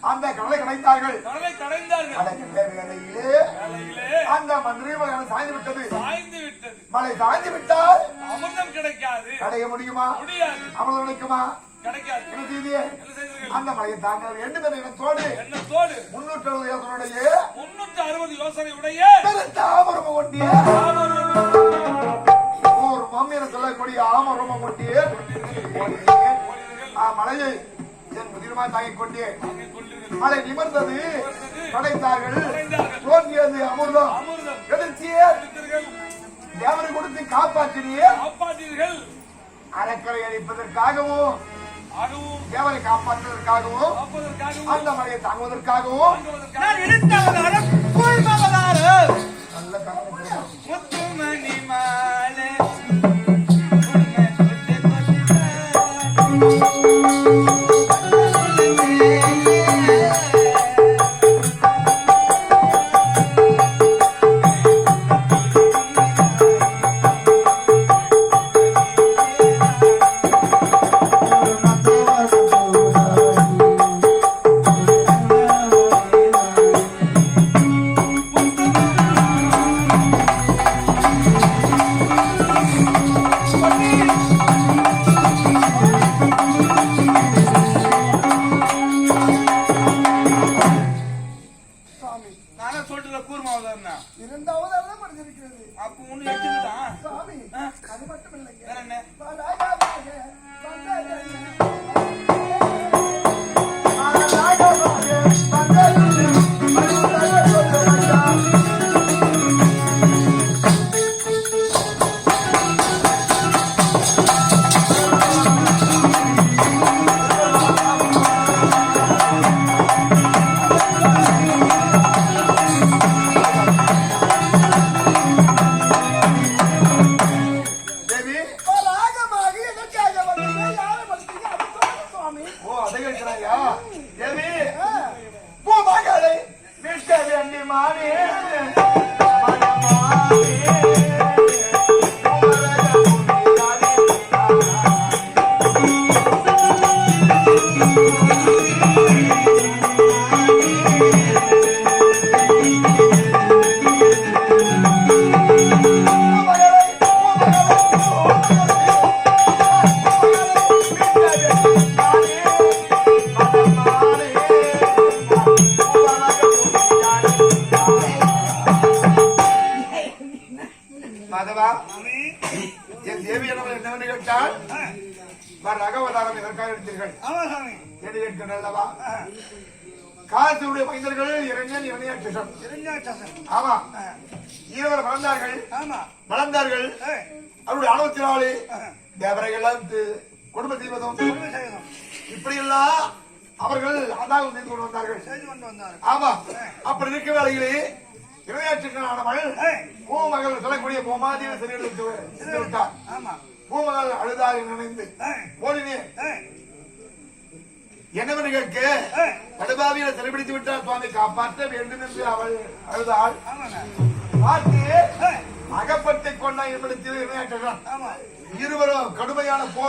அந்த கடலை கடைத்தார்கள். அந்த மந்திரி சாய்ந்து விட்டது. மழை சாய்ந்து விட்டால் அமிர்தம் கிடைக்காது. கிடைக்க முடியுமா? அமிர்தம் கிடைக்குமா? அந்த மழையை தாங்க வேண்டும் என்ற எண்ணத்தோடு 360 யோசனையுடைய ஆமரம ஒட்டிய ஒரு மம்மியன சொல்லக்கூடிய ஆமரம ஒட்டிய மழையை என் முதிரமாய் தாங்கிக் கொண்டே மழை நிமிர்ந்தது. படைத்தார்கள். தோன்றியது அமிர்தம். எதிர்த்தியே தேவனை கொடுத்து காப்பாற்றினீர்கள். அறக்கரை அளிப்பதற்காகவும் தேவனை காப்பாற்றுவதற்காகவும் அந்த மழையை தாங்குவதற்காகவும் நல்ல முத்துமணி மாலை அப்ப ஒண்ணு எடுத்துக்கிட்டான் சாமி. அது மட்டும் இல்லைங்க. வேற என்ன? என் தேவி என்னவென்று கேட்டால் ரகவதாரம் எதற்காக எடுத்தீர்கள் என்று கேட்கிறல்லவா? காசுடைய மைந்தர்கள் இளைஞன் இரணியாட்சன். ஆமா, இருவர் வளர்ந்தார்கள். அவருடைய ஆணவத்தினாலே தேவரைகள் குடும்ப செய்வதும் இப்படியெல்லாம் அவர்கள் அதாகம் செய்து கொண்டு வந்தார்கள். ஆமா, அப்படி இருக்க வேளையிலே இரணியாட்சனானவள் பூமகள் சொல்லக்கூடிய பூமாதேவி சிறையிலிருந்து விட்டார். பூமகள் அழுதாக நினைந்து ஓடினே என்னவென்று கேட்க கடுபாவியில சிறைபிடித்து விட்டார். சுவாமி காப்பாற்ற வேண்டும் என்று அவள் அழுதாள். பார்த்து அகப்பட்டுக் கொண்டான். இருவரும் கடுமையான போர்